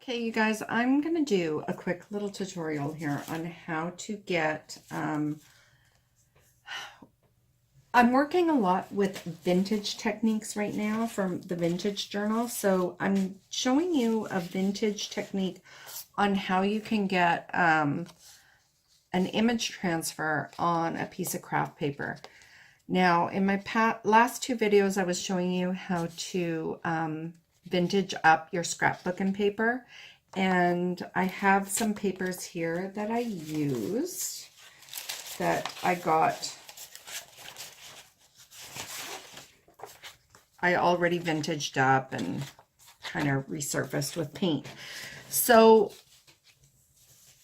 Okay, you guys, I'm going to do a quick little tutorial here on how to get, I'm working a lot with vintage techniques right now from the Vintage Journal. So I'm showing you a vintage technique on how you can get an image transfer on a piece of craft paper. Now, in my last two videos, I was showing you how to vintage up your scrapbooking paper. And I have some papers here that I used that I already vintaged up and kind of resurfaced with paint. So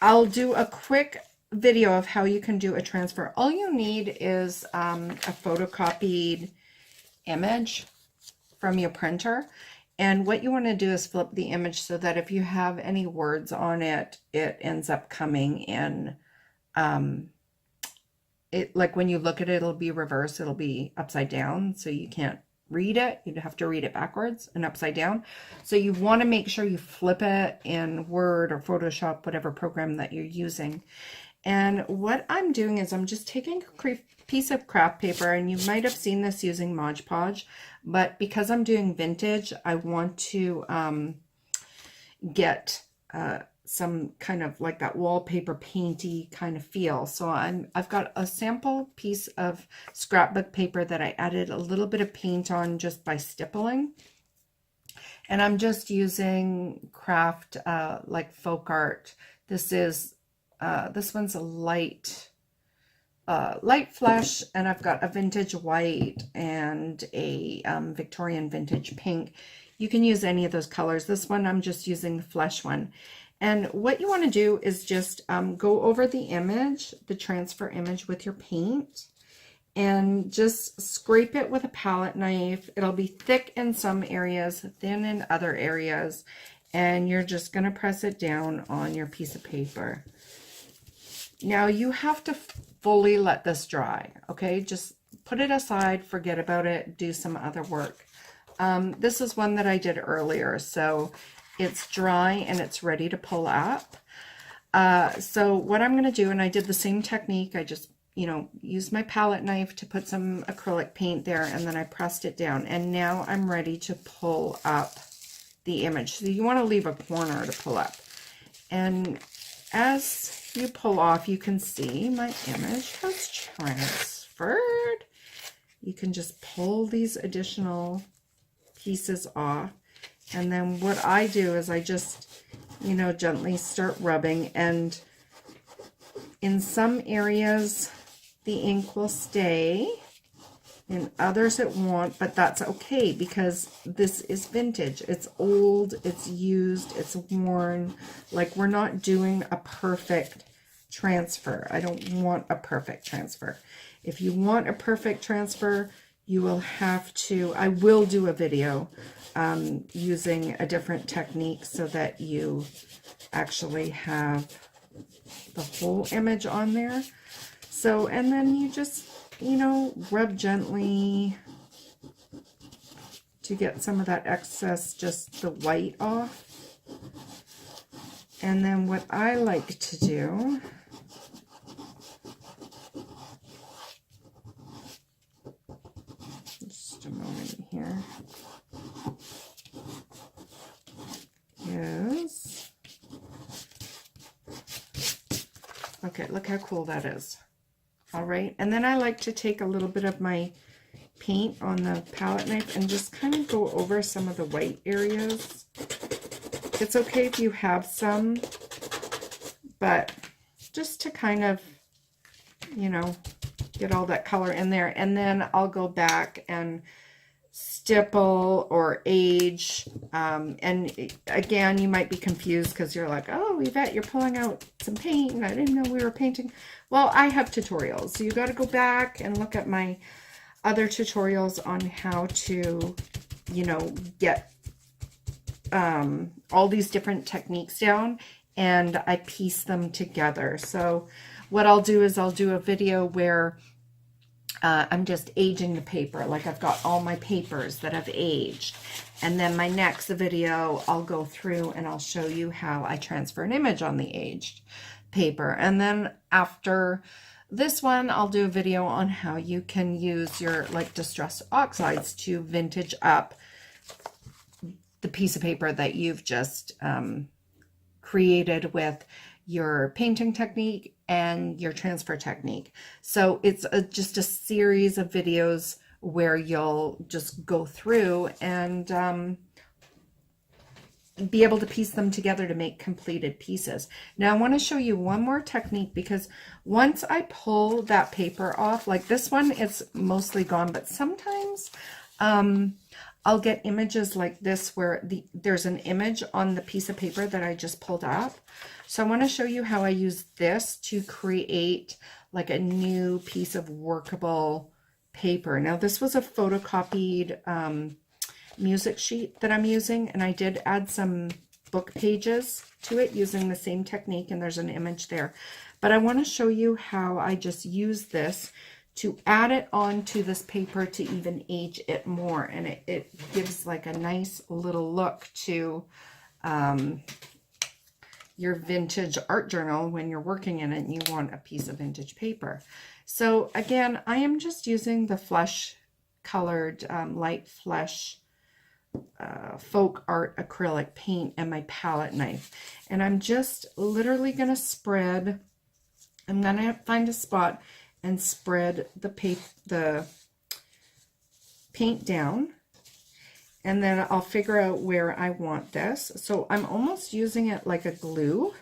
I'll do a quick video of how you can do a transfer. All you need is a photocopied image from your printer. And what you want to do is flip the image so that if you have any words on it, it ends up coming in, like when you look at it, it'll be reversed, it'll be upside down, so you can't read it. You'd have to read it backwards and upside down. So you want to make sure you flip it in Word or Photoshop, whatever program that you're using. And what I'm doing is I'm just taking a piece of craft paper, and you might have seen this using Mod Podge, but because I'm doing vintage, I want to get some kind of like that wallpaper painty kind of feel. So I've got a sample piece of scrapbook paper that I added a little bit of paint on just by stippling. And I'm just using craft like folk art. This one's a light flesh, and I've got a vintage white and a Victorian vintage pink. You can use any of those colors. This one I'm just using the flesh one. And what you want to do is just go over the image, the transfer image, with your paint, and just scrape it with a palette knife. It'll be thick in some areas, thin in other areas, and you're just going to press it down on your piece of paper. Now you have to fully let this dry, okay? Just put it aside, forget about it, do some other work. This is one that I did earlier, so it's dry and it's ready to pull up. So what I'm gonna do, and I did the same technique, I just, used my palette knife to put some acrylic paint there, and then I pressed it down, and now I'm ready to pull up the image. So you wanna leave a corner to pull up. And as you pull off, you can see my image has transferred. You can just pull these additional pieces off. And then what I do is I just, gently start rubbing. And in some areas, the ink will stay. In others it won't, but that's okay because this is vintage. It's old, it's used, it's worn. Like, we're not doing a perfect transfer. I don't want a perfect transfer. If you want a perfect transfer, you will have to, I will do a video using a different technique so that you actually have the whole image on there. So, and then you just, rub gently to get some of that excess, just the white off. And then what I like to do just a moment here is, okay, look how cool that is. All right, and then I like to take a little bit of my paint on the palette knife and just kind of go over some of the white areas. It's okay if you have some, but just to kind of, get all that color in there. And then I'll go back and stipple or age. And again, you might be confused because you're like, oh, Yvette, you're pulling out some paint and I didn't know we were painting. Well, I have tutorials, so you got to go back and look at my other tutorials on how to, get all these different techniques down, and I piece them together. So what I'll do is I'll do a video where I'm just aging the paper. Like I've got all my papers that have aged. And then my next video, I'll go through and I'll show you how I transfer an image on the aged paper. And then after this one, I'll do a video on how you can use your like distress oxides to vintage up the piece of paper that you've just created with your painting technique and your transfer technique. So it's just a series of videos where you'll just go through and be able to piece them together to make completed pieces. Now I want to show you one more technique, because once I pull that paper off, like this one, it's mostly gone, but sometimes I'll get images like this where there's an image on the piece of paper that I just pulled up. So I want to show you how I use this to create like a new piece of workable paper. Now this was a photocopied music sheet that I'm using, and I did add some book pages to it using the same technique, and there's an image there. But I want to show you how I just use this to add it onto this paper to even age it more, and it gives like a nice little look to your vintage art journal when you're working in it and you want a piece of vintage paper. So again, I am just using the flesh colored light flesh folk art acrylic paint and my palette knife, and I'm just literally going to spread. I'm going to find a spot and spread the paint down, and then I'll figure out where I want this. So I'm almost using it like a glue,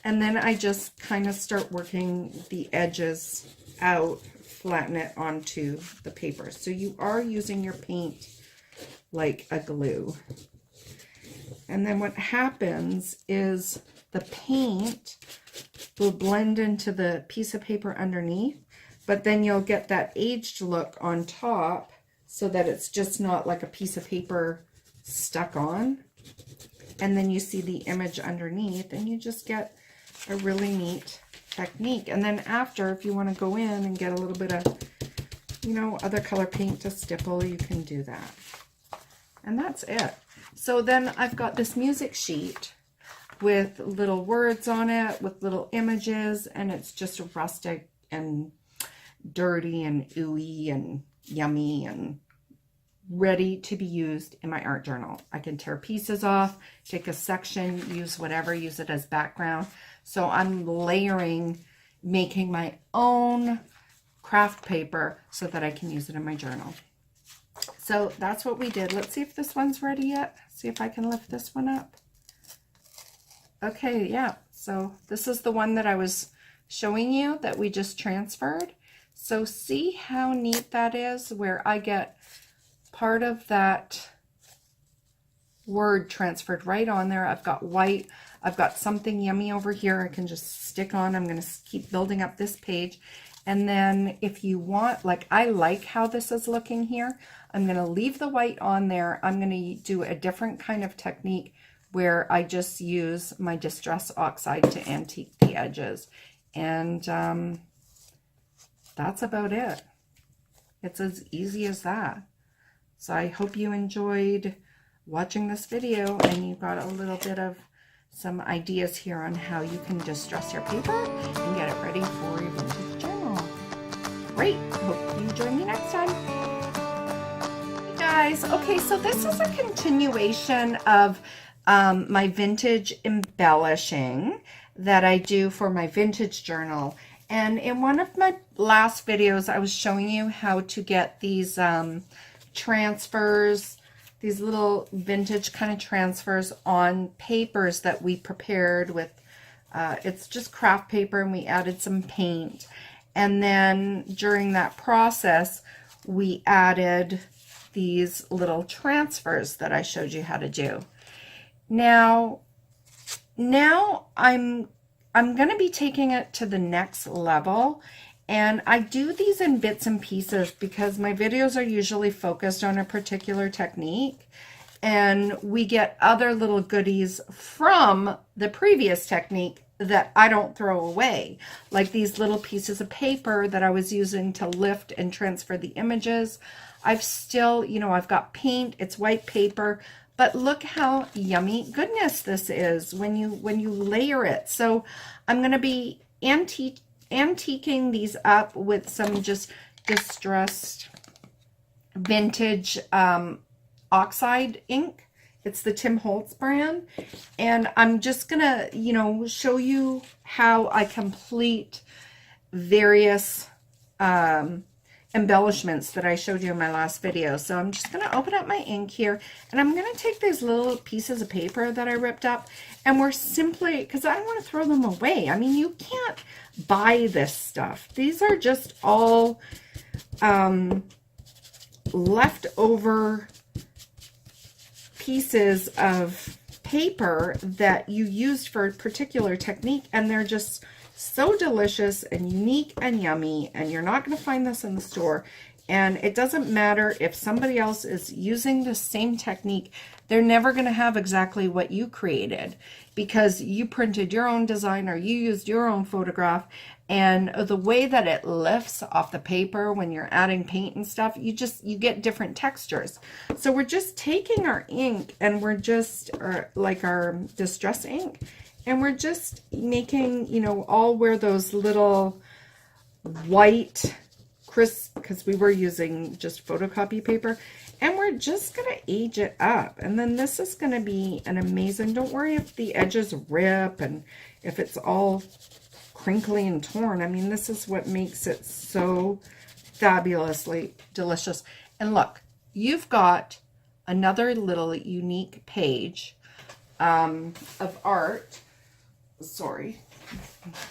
and then I just kind of start working the edges out, flatten it onto the paper. So you are using your paint like a glue. And then what happens is the paint will blend into the piece of paper underneath, but then you'll get that aged look on top so that it's just not like a piece of paper stuck on. And then you see the image underneath, and you just get a really neat technique. And then after, if you want to go in and get a little bit of, you know, other color paint to stipple, you can do that. And that's it. So then I've got this music sheet with little words on it, with little images, and it's just rustic and dirty and ooey and yummy and ready to be used in my art journal. I can tear pieces off, take a section, use whatever, use it as background. So I'm layering, making my own craft paper so that I can use it in my journal. So that's what we did. Let's see if this one's ready yet. See if I can lift this one up. Okay, yeah. So this is the one that I was showing you that we just transferred. So see how neat that is, where I get part of that word transferred right on there. I've got white. I've got something yummy over here I can just stick on. I'm going to keep building up this page. And then if you want, like I like how this is looking here, I'm going to leave the white on there. I'm going to do a different kind of technique where I just use my Distress Oxide to antique the edges. And that's about it. It's as easy as that. So I hope you enjoyed watching this video and you got a little bit of some ideas here on how you can distress your paper and get it ready for your vintage journal. Great. Hope you join me next time. Hey guys. Okay, so this is a continuation of my vintage embellishing that I do for my vintage journal. And in one of my last videos, I was showing you how to get these transfers, these little vintage kind of transfers on papers that we prepared with, it's just craft paper, and we added some paint. And then during that process, we added these little transfers that I showed you how to do. Now I'm going to be taking it to the next level, and I do these in bits and pieces because my videos are usually focused on a particular technique, and we get other little goodies from the previous technique that I don't throw away. Like these little pieces of paper that I was using to lift and transfer the images. I've still, you know, I've got paint, it's white paper, but look how yummy goodness this is when you layer it. So I'm going to be antiquing these up with some just distressed vintage oxide ink. It's the Tim Holtz brand. And I'm just going to, you know, show you how I complete various embellishments that I showed you in my last video. So I'm just going to open up my ink here, and I'm going to take these little pieces of paper that I ripped up, and we're simply, because I don't want to throw them away. I mean, you can't buy this stuff. These are just all leftover pieces of paper that you used for a particular technique, and they're just so delicious and unique and yummy, and you're not going to find this in the store. And it doesn't matter if somebody else is using the same technique, they're never going to have exactly what you created, because you printed your own design or you used your own photograph, and the way that it lifts off the paper when you're adding paint and stuff, you get different textures. So we're just taking our ink, and we're just like our distress ink, and we're just making, you know, all where those little white crisp, because we were using just photocopy paper, and we're just going to age it up. And then this is going to be an amazing, don't worry if the edges rip and if it's all crinkly and torn. I mean, this is what makes it so fabulously delicious. And look, you've got another little unique page of art. Sorry,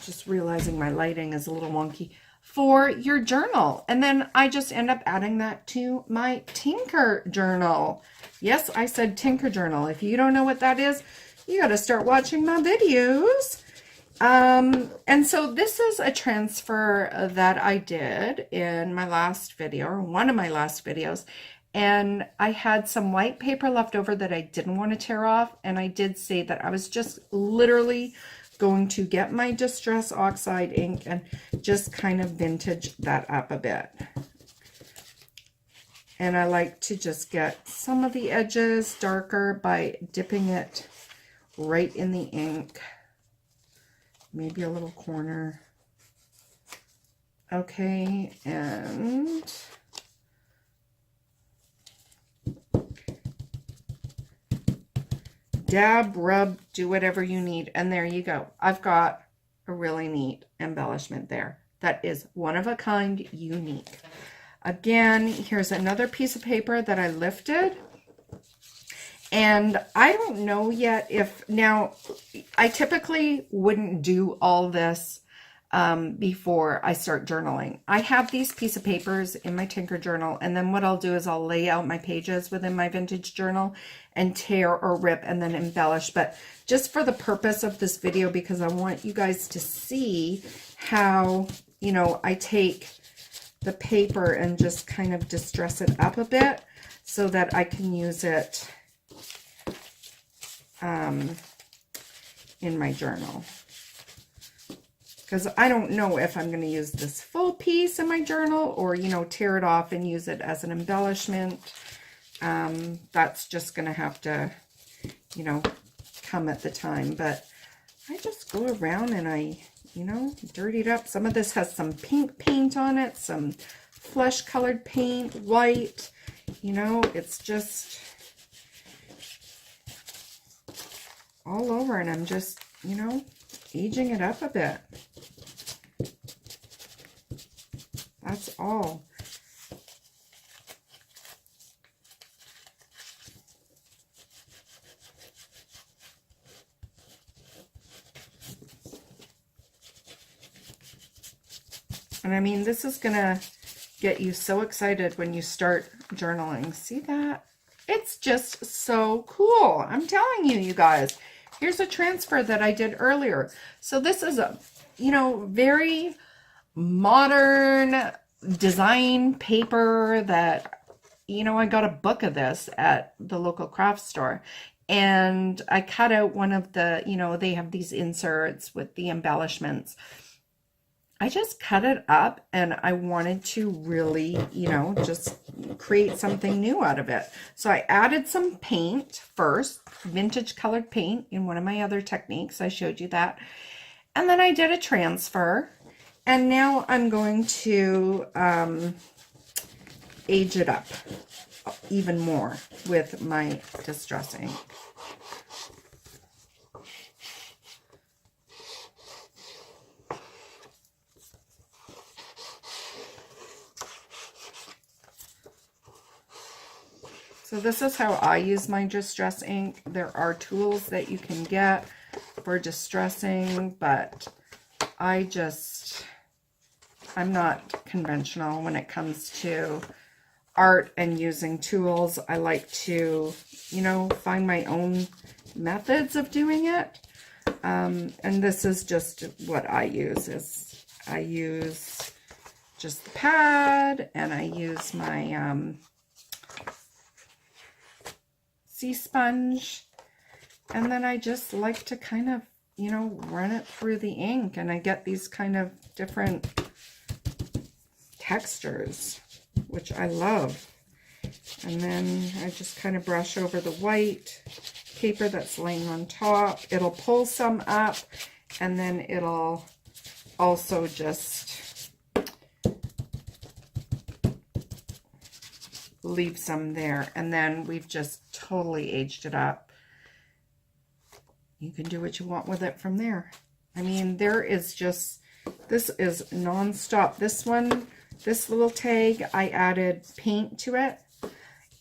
just realizing my lighting is a little wonky, for your journal. And then I just end up adding that to my Tinker journal. Yes, I said Tinker journal. If you don't know what that is, you got to start watching my videos. And so this is a transfer that I did in my last video, or one of my last videos. And I had some white paper left over that I didn't want to tear off. And I did say that I was just literally going to get my Distress Oxide ink and just kind of vintage that up a bit. And I like to just get some of the edges darker by dipping it right in the ink. Maybe a little corner. Okay, and dab, rub, do whatever you need. And there you go. I've got a really neat embellishment there. That is one of a kind, unique. Again, here's another piece of paper that I lifted. And I don't know yet if, now, I typically wouldn't do all this before I start journaling. I have these piece of papers in my Tinker journal, and then what I'll do is I'll lay out my pages within my vintage journal and tear or rip and then embellish. But just for the purpose of this video, because I want you guys to see how, you know, I take the paper and just kind of distress it up a bit so that I can use it in my journal. Because I don't know if I'm going to use this full piece in my journal or, you know, tear it off and use it as an embellishment. That's just going to have to, you know, come at the time. But I just go around and I, you know, dirty it up. Some of this has some pink paint on it, some flesh colored paint, white, you know, it's just all over, and I'm just, you know, aging it up a bit. That's all. And I mean, this is gonna get you so excited when you start journaling. See that? It's just so cool. I'm telling you, you guys. Here's a transfer that I did earlier. So this is a, you know, very modern design paper that, you know, I got a book of this at the local craft store. and I cut out one of the, you know, they have these inserts with the embellishments. I just cut it up, and I wanted to really, you know, just create something new out of it. So I added some paint first, vintage colored paint in one of my other techniques. I showed you that. And then I did a transfer. And now I'm going to age it up even more with my distress ink. So this is how I use my distress ink. There are tools that you can get for distressing, but I'm not conventional when it comes to art and using tools. I like to, you know, find my own methods of doing it. And this is just what I use. I use just the pad, and I use my sea sponge, and then I just like to kind of, you know, run it through the ink, and I get these kind of different textures, which I love. And then I just kind of brush over the white paper that's laying on top. It'll pull some up, and then it'll also just leave some there. And then we've just totally aged it up. You can do what you want with it from there. I mean, there is just, this is non-stop. This one, this little tag, I added paint to it,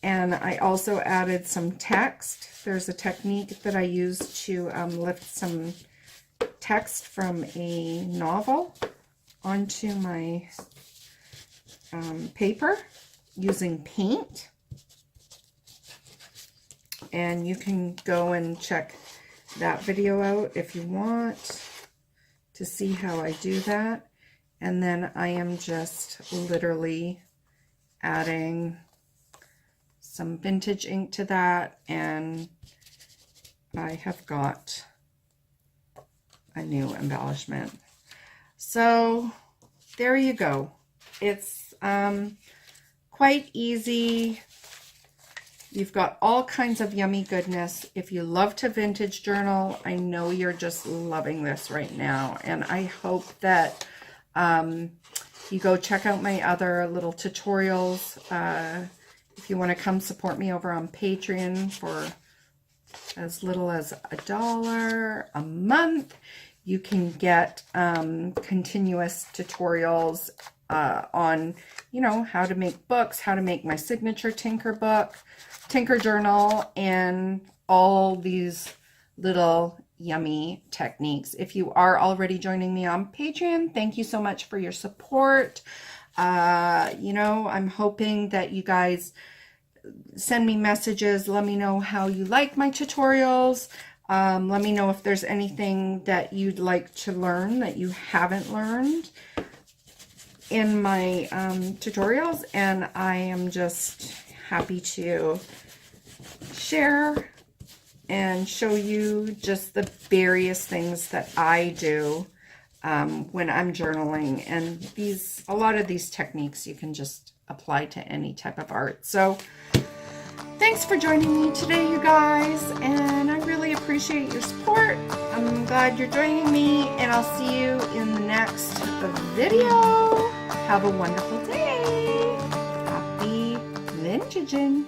and I also added some text. There's a technique that I use to lift some text from a novel onto my paper using paint. And you can go and check that video out if you want to see how I do that. And then I am just literally adding some vintage ink to that, and I have got a new embellishment. So there you go. It's quite easy. You've got all kinds of yummy goodness. If you love to vintage journal, I know you're just loving this right now. And I hope that you go check out my other little tutorials. If you want to come support me over on Patreon for as little as $1 a month, you can get continuous tutorials on, you know, how to make books, how to make my signature Tinker Journal, and all these little yummy techniques. If you are already joining me on Patreon, thank you so much for your support. You know, I'm hoping that you guys send me messages. Let me know how you like my tutorials. Let me know if there's anything that you'd like to learn that you haven't learned in my tutorials, and I am just happy to share and show you just the various things that I do when I'm journaling. And a lot of these techniques you can just apply to any type of art. So thanks for joining me today, you guys, and I really appreciate your support. I'm glad you're joining me, and I'll see you in the next video. Have a wonderful day. Happy vintaging.